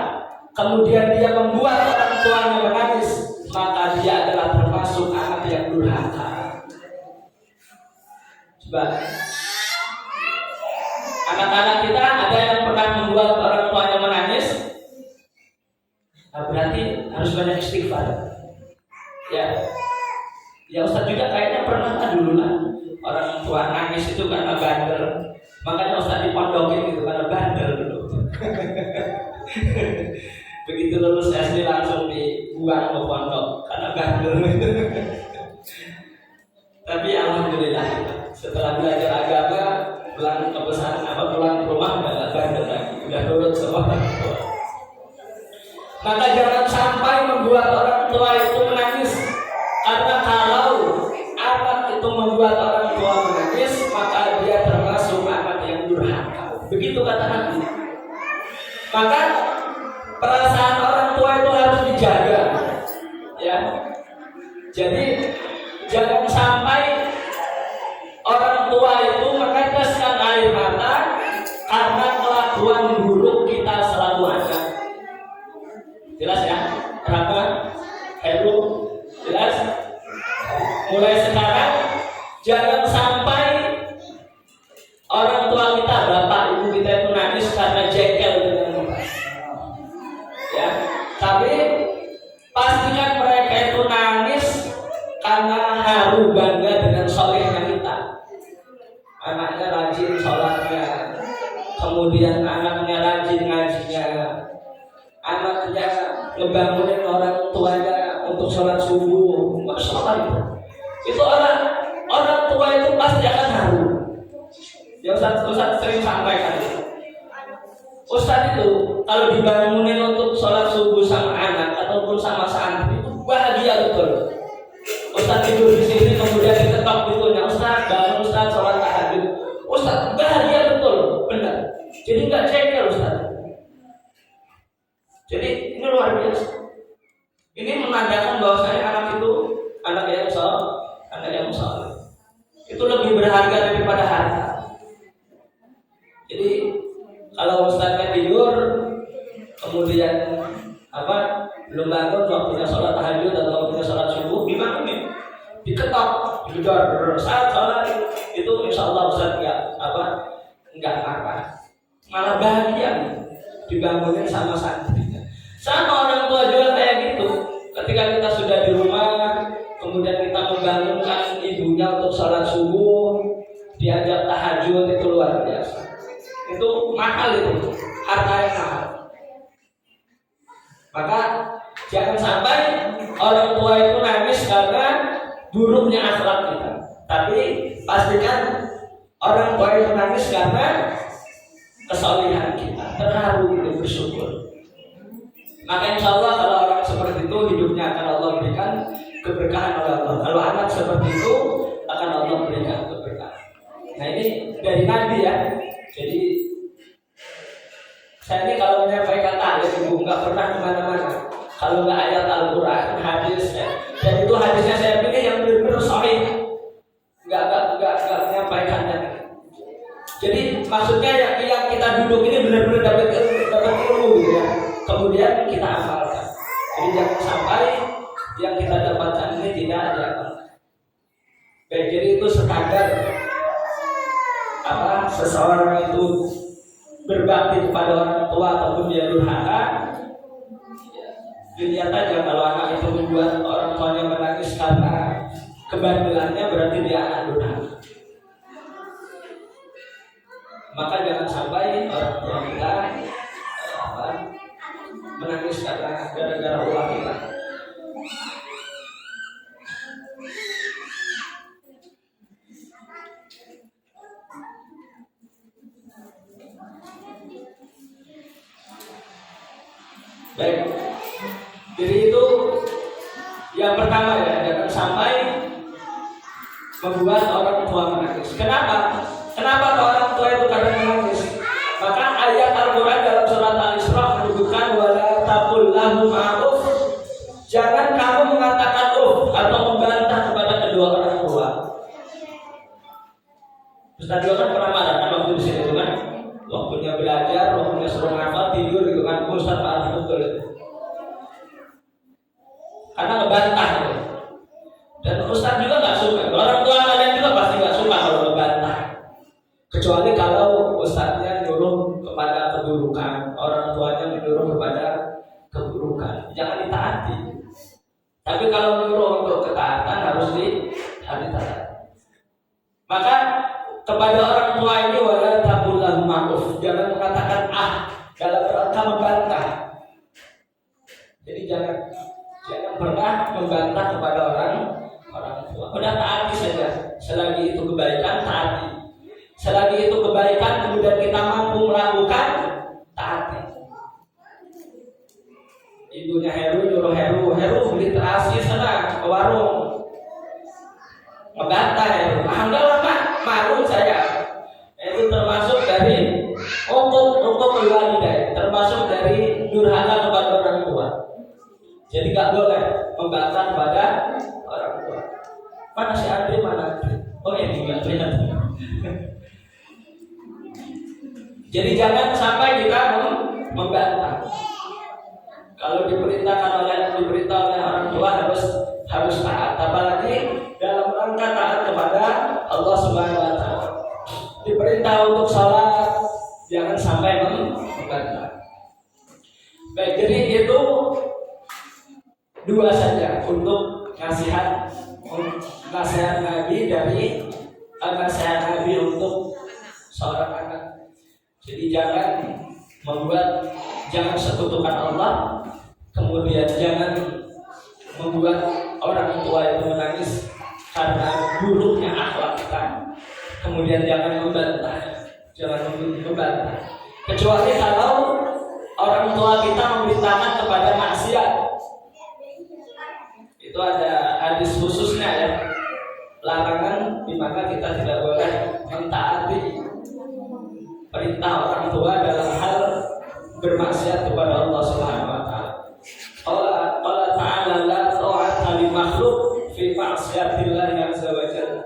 kemudian dia membuat orang tuanya menangis, maka dia adalah termasuk anak yang durhaka. Coba. Anak-anak kita ada yang pernah membuat orang tuanya menangis? Nah, berarti harus banyak istighfar. Ya Ustaz juga kayaknya pernah kan dulu lah orang tua nangis itu karena bandel. Makanya Ustaz dipondokin gitu karena bandel dulu. Begitu lulus SD langsung dibuang ke pondok karena bandel. Tapi alhamdulillah setelah belajar agama, pulang ke pesantren pulang ke rumah udah bandel lagi, udah nurut sama orang tua. Maka jangan sampai membuat orang tua itu menangis, karena kalau anak itu membuat orang tua menangis, maka dia termasuk anak yang durhaka. Begitu kata Nabi. Maka perasaan orang tua itu harus dijaga, ya. Jadi jangan sampai orang tua itu meneteskan air mata karena kelakuan buruk kita selalu ada. Jelas ya? Kenapa? Hello, jelas? Mulai sekarang jangan sampai orang tua kita, bapak ibu kita itu nangis karena jengkel dengan kita. Ya, tapi pastikan mereka itu nangis karena haru bangga dengan solehnya kita. Anaknya rajin sholatnya, kemudian anaknya rajin ngajinya, anaknya ngebangunin orang tuanya untuk sholat subuh, Masya Allah. Itu orang tua itu pasti akan haru. Ya Ustaz sering sampaikan. Ustaz itu kalau dibangunin untuk sholat subuh sama anak ataupun sama santri itu bahagia betul. Ustaz tidur di sini kemudian diketok pintunya, Ustaz bangun Ustaz sholat tahajud. Ustaz bahagia betul, benar. Jadi nggak jengkel Ustaz. Jadi ini luar biasa. Ini menandakan bahwa saya anak itu anak yang soleh. Itu lebih berharga daripada harta. Jadi kalau Ustaznya tidur kemudian belum bangun waktunya sholat tahajud atau waktunya sholat subuh, gimana nih? Diketok, digedor, saat sholat itu insya Allah Ustaz nggak marah, malah bahagia dibangunin sama santrinya. Sama orang tua juga kayak gitu. Ketika kita sudah di rumah, kemudian kita membangunkan ibunya untuk sholat subuh, luar biasa. Itu mahal, itu harta yang mahal. Maka jangan sampai orang tua itu nangis karena buruknya akhlak kita. Tapi pastikan orang tua itu nangis karena kesalehan kita, terharu itu bersyukur. Maka insya Allah kalau orang seperti itu hidupnya akan Allah berikan keberkahan oleh Allah. Kalau anak seperti itu akan Allah berikan keberkahan. Nah ini dari Nabi ya. Jadi saya ini kalau menyampaikan taklim ibu nggak pernah kemana-mana. Kalau nggak ayat Al-Quran, hadis ya. Dan itu hadisnya saya pilih yang benar-benar sahih. Nggak menyampaikan tadi. Jadi maksudnya yang kita duduk ini benar-benar dapat ilmu gitu ya. Kemudian kita amalkan. Jadi jangan sampai yang kita dapatkan ini tidak diamalkan. Baik, jadi itu sekadar seseorang itu berbakti kepada orang tua ataupun dia durhaka. Dilihat aja kalau anak itu membuat orang tuanya menangis karena kebandelannya, berarti dia anak durhaka. Maka jangan sampai orang tua kita menangis karena gara-gara ulah kita. Baik, jadi itu yang pertama ya, jangan sampai membuat orang tua menangis. Kenapa orang tua itu kadang menangis? Maka ayat Al-Quran dalam surat Al-Isra menyebutkan wala taqul lahum ma'ruf. Jangan kamu mengatakan atau membantah kepada kedua orang tua. Ustaz juga kan pernah marah kan waktu di sini itu kan, waktunya belajar, waktunya suruh ngafal, tidur gitu kan, Ustaz marah betul itu. Karena ngebantah gitu. Dan Ustaz juga nggak suka. Orang tua kalian juga pasti nggak suka kalau ngebantah. Kecuali kalau Ustaznya nyuruh kepada keburukan, orang tuanya menyuruh kepada keburukan, jangan ditaati. Tapi kalau menyuruh untuk ketaatan harus ditaati. Maka kepada orang tua ini wala taqul lahum ma'ruf, jangan mengatakan dalam rangka membantah. Jadi jangan pernah membantah kepada orang tua. Udah taati saja. Selagi itu kebaikan, taati. Selagi itu kebaikan kemudian kita mampu melakukan, taati. Ibunya Heru nyuruh Heru beli terasi sana ke warung. Membantah Heru. Enggak lah Pak, malu saya. Itu termasuk dari untuk walidain, termasuk dari durhaka kepada orang tua. Jadi nggak boleh membantah kepada orang tua. Mana si Andri, mana Andri? Oh ini nggak terlihat. Jadi jangan sampai kita membantah. Kalau diperintah oleh orang tua harus taat. Apalagi dalam rangka taat kepada Allah Subhanahu Wa Taala. Diperintah untuk sholat, jangan sampai membantah. Baik, jadi itu dua saja untuk nasihat Nabi dari nasihat Nabi untuk seorang anak. Jadi jangan sekutukan Allah, kemudian jangan membuat orang tua itu menangis karena buruknya akhlak kita. Kemudian jangan membantah. Kecuali kalau orang tua kita memerintahkan kepada maksiat. Itu ada hadis khususnya ya, larangan di mana kita tidak boleh mentaati perintah orang tua dalam hal bermaksiat kepada Allah Subhanahu Wa Taala. Allah Taala la ta'ata li makhluk fi ma'siyatillah azza wa jalla.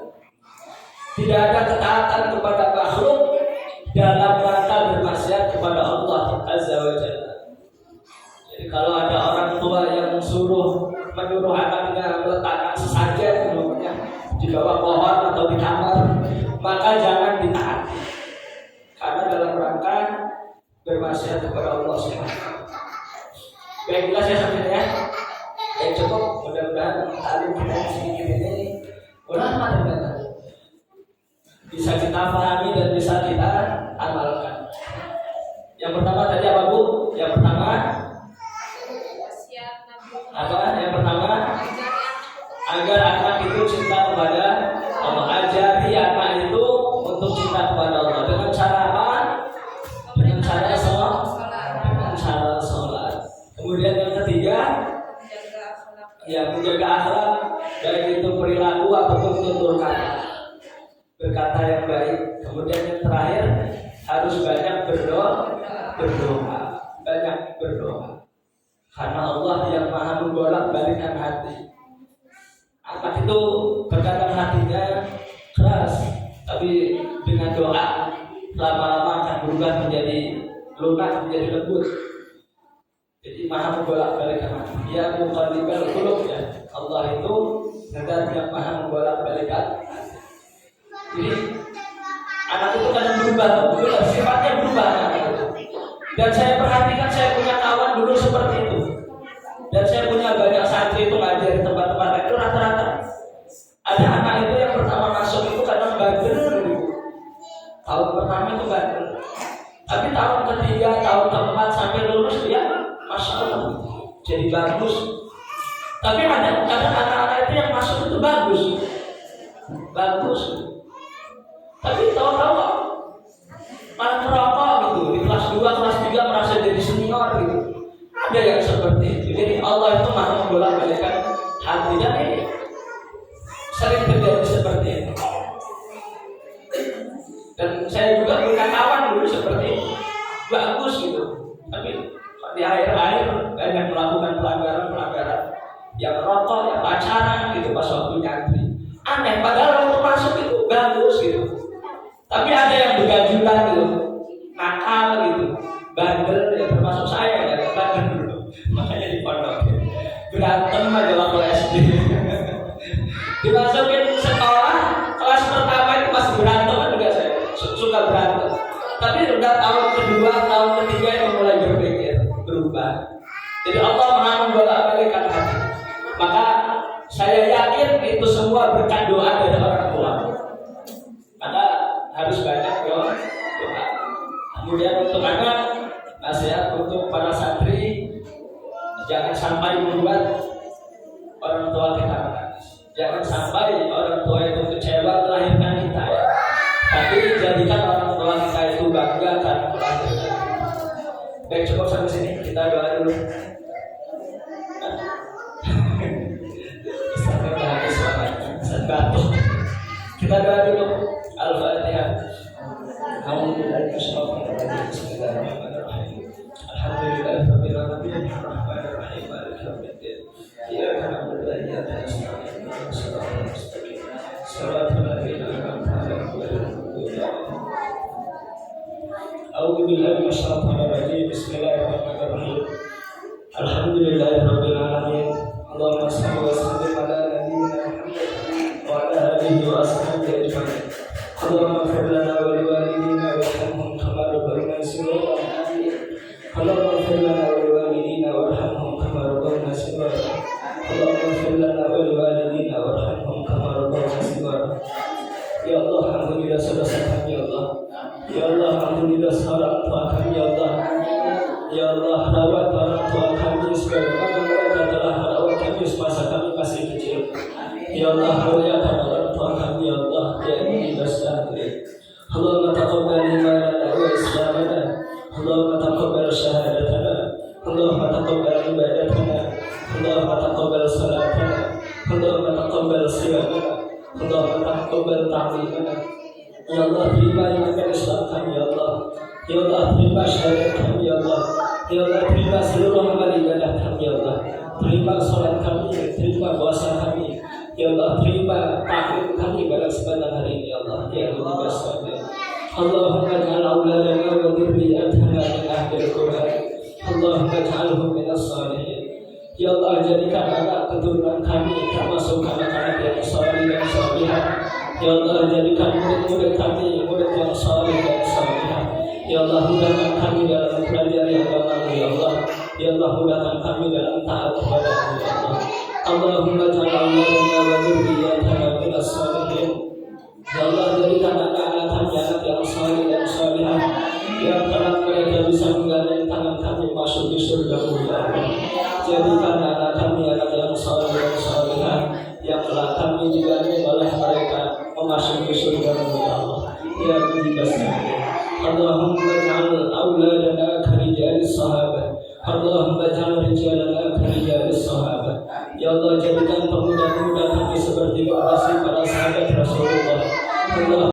Tidak ada ketaatan kepada makhluk dalam rangka bermaksiat kepada Allah azza wa jalla. Jadi kalau ada orang tua yang menyuruh anaknya meletakkan sesajen di bawah pohon atau di kamar, maka jangan ditaati. Karena dalam rangka bermaksiat kepada Allah SWT. Baik, jelas ya sampai ya. Baik, cukup. Mudah-mudahan tadi kita sedikit ini ulama ternyata bisa kita pahami dan bisa kita amalkan. Yang pertama tadi apa Bu? Yang pertama apa? Yang pertama agar anak itu cinta kepada Allah. Ajari anak itu untuk cinta kepada Allah dengan cara apa? Dengan cara sholat. Kemudian yang ketiga, ya menjaga akhlak, baik itu perilaku ataupun tutur kata, berkata yang baik. Kemudian yang terakhir harus banyak berdoa, banyak berdoa. Karena Allah yang maha membolak-balikkan hati. Anak itu terkadang hatinya keras, tapi dengan doa lama-lama akan berubah menjadi lunak, menjadi lembut. Jadi maha membolak-balikkan hati. Ya muqallibal qulub, ya. Allah itu zat yang maha membolak-balikkan hati. Jadi anak itu kadang berubah, sifatnya berubah anak itu. Dan saya perhatikan, saya punya kawan dulu seperti itu. Dan saya punya banyak santri itu ngajar di tempat-tempat itu, rata-rata ada anak itu yang pertama masuk itu kadang bandel dulu. Tahun pertama itu bandel, tapi tahun ketiga, tahun keempat sampai lulus dia masya Allah jadi bagus. Tapi ada kadang anak-anak itu yang masuk itu bagus, tapi tahu-tahu malah merokok gitu di kelas 2, kelas 3 merasa jadi senior gitu. Ada yang seperti itu. Jadi Allah itu maha membolak-balikkan hati, dan ini sering terjadi seperti itu. Dan saya juga punya kawan dulu seperti itu, bagus gitu, tapi di akhir-akhir banyak melakukan pelanggaran yang rokok, yang pacaran gitu pas waktu nyantri. Aneh, padahal waktu masuk itu bagus gitu. Tapi ada yang begajulan gitu, nakal gitu, bandel, ya termasuk saya ya, bandel dulu. Makanya di pondok berantem aja waktu SD. Dimasukin sekolah kelas pertama itu masih berantem kan juga, saya suka berantem. Tapi udah tahun kedua, tahun ketiga itu mulai berpikir, berubah. Jadi Allah maha membolak-balikkan hati. Maka saya yakin itu semua berkat doa dari orang tua. Maka harus banyak doa. Kemudian untuk anak, nasihat untuk para santri, jangan sampai membuat orang tua kita menangis. Jangan sampai orang tua itu kecewa melahirkan kita, ya. Tapi jadikan orang tua kita itu bangga karena melahirkan kita. Baik, cukup sampai sini, kita doa dulu. Kita doa dulu. Al-Fatihah. Alhamdulillahirabbil alamin. Bismillahirrahmanirrahim. Alhamdulillahirabbil alamin. Arrahmanirrahim. Maliki yaumiddin. Iyyaka na'budu wa iyyaka nasta'in. Shiratal mustaqim. Shiratal ladzina an'amta 'alaihim ghairil maghdubi 'alaihim. A'udzu billahi minasyaitonir rajim. Bismillahirrahmanirrahim. Alhamdulillahirabbil alamin. Allahumma shalli wa sallim ala nabiyyina Muhammad wa ala alihi wa ashabihi ajma'in. Allahumma ighfir lana wa liwalidina warhamhum kama rabbayana shighara. Allahumma ighfir lana wa liwalidina warhamhum kama rabbayana shighara. Allahumma ighfir lana wa liwalidina warhamhum kama rabbayana shighara. Ya Allah, ampunilah dosa kami, ya Allah. Ya Allah, ampunilah orang tua kami, ya Allah. Ya Allah, rawat orang tua kami sebagaimana mereka telah merawat kami semasa kami masih kecil. Ya Allah, muliakan orang tua kami, ya Allah. Ya ini dasarnya. Allahumma taqabbal imanana wa islamana. Allahumma taqabbal syahadatana. Allahumma taqabbal ibadatana. Allahumma taqabbal salatana. Allahumma taqabbal siyamana. Allahumma taqabbal ta'limana. Ya Allah, terima iman Islam kami, ya Allah. Ya Allah, terima syahadat kami, ya Allah. Ya Allah, terima seluruh amal ibadah kami, ya Allah. Terima salat kami, terima puasa kami. Ya Allah, terima taklim kami pada kesempatan hari ini, ya Allah. Ya Allah, biasanya. Allahumma ja'al auladana wa dzurriyyatana min ahlil Qur'an. Allahumma ja'alhum minas shalihin. Ya Allah, jadikan anak keturunan kami termasuk anak-anak yang saleh dan salihah. Ya Allah, jadikan murid-murid kami murid yang saleh dan salihah. Ya Allah, mudahkan kami dalam mempelajari agama-Mu, ya Allah. Ya Allah, mudahkan kami dalam taat kepada-Mu, ya Allah. Allahumma ja'al auladana wa dzurriyyatana minas shalihin. Ya Allah, jadikan anak-anak kami anak yang saleh dan salihah, yang kelak mereka bisa menggandeng tangan kami masuk di surga-Mu ya Allah. Jadikan anak kami anak yang saleh dan salihah, yang kelak kami digandeng oleh mereka memasuki surga-Mu ya Allah. Ya Rabbi, Allahumma ja'al auladana karijal sahabat. Allahumma ja'al rijalana karijal sahabat. Ya Allah, jadikan pemuda-pemuda kami seperti generasi para sahabat Rasulullah. Allah